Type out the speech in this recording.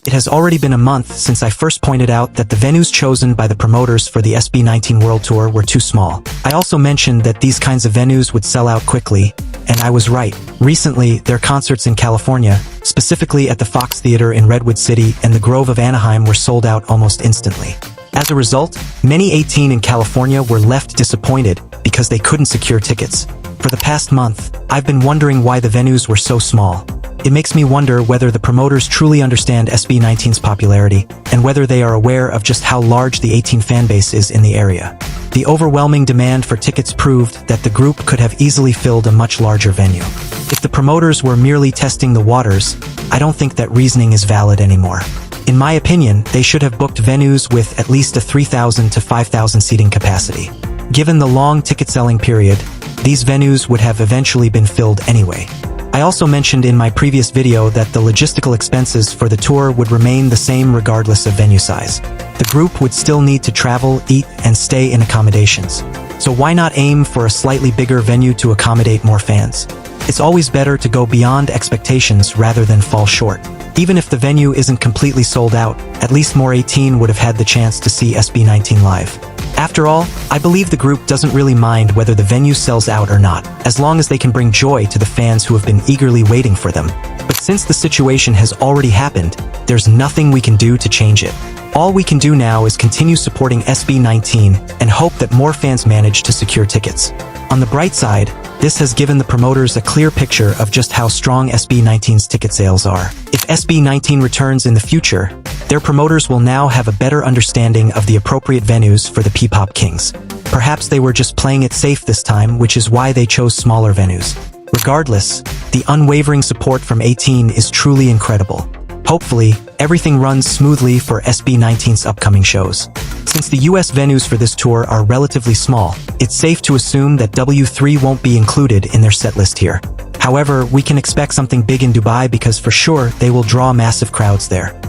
It has already been a month since I first pointed out that the venues chosen by the promoters for the SB19 World Tour were too small. I also mentioned that these kinds of venues would sell out quickly, and I was right. Recently, their concerts in California, specifically at the Fox Theater in Redwood City and the Grove of Anaheim, were sold out almost instantly. As a result, many Ateen in California were left disappointed because they couldn't secure tickets. For the past month, I've been wondering why the venues were so small. It makes me wonder whether the promoters truly understand SB19's popularity and whether they are aware of just how large the Ateen fanbase is in the area. The overwhelming demand for tickets proved that the group could have easily filled a much larger venue. If the promoters were merely testing the waters, I don't think that reasoning is valid anymore. In my opinion, they should have booked venues with at least a 3,000 to 5,000 seating capacity. Given the long ticket selling period, these venues would have eventually been filled anyway. I also mentioned in my previous video that the logistical expenses for the tour would remain the same regardless of venue size. The group would still need to travel, eat, and stay in accommodations. So why not aim for a slightly bigger venue to accommodate more fans? It's always better to go beyond expectations rather than fall short. Even if the venue isn't completely sold out, at least more Ateen would have had the chance to see SB19 live. After all, I believe the group doesn't really mind whether the venue sells out or not, as long as they can bring joy to the fans who have been eagerly waiting for them. But since the situation has already happened, there's nothing we can do to change it. All we can do now is continue supporting SB19 and hope that more fans manage to secure tickets. On the bright side, this has given the promoters a clear picture of just how strong SB19's ticket sales are. If SB19 returns in the future, their promoters will now have a better understanding of the appropriate venues for the P-pop kings. Perhaps they were just playing it safe this time, which is why they chose smaller venues. Regardless, the unwavering support from Ateen is truly incredible. Hopefully, everything runs smoothly for SB19's upcoming shows. Since the US venues for this tour are relatively small, it's safe to assume that W3 won't be included in their setlist here. However, we can expect something big in Dubai because for sure they will draw massive crowds there.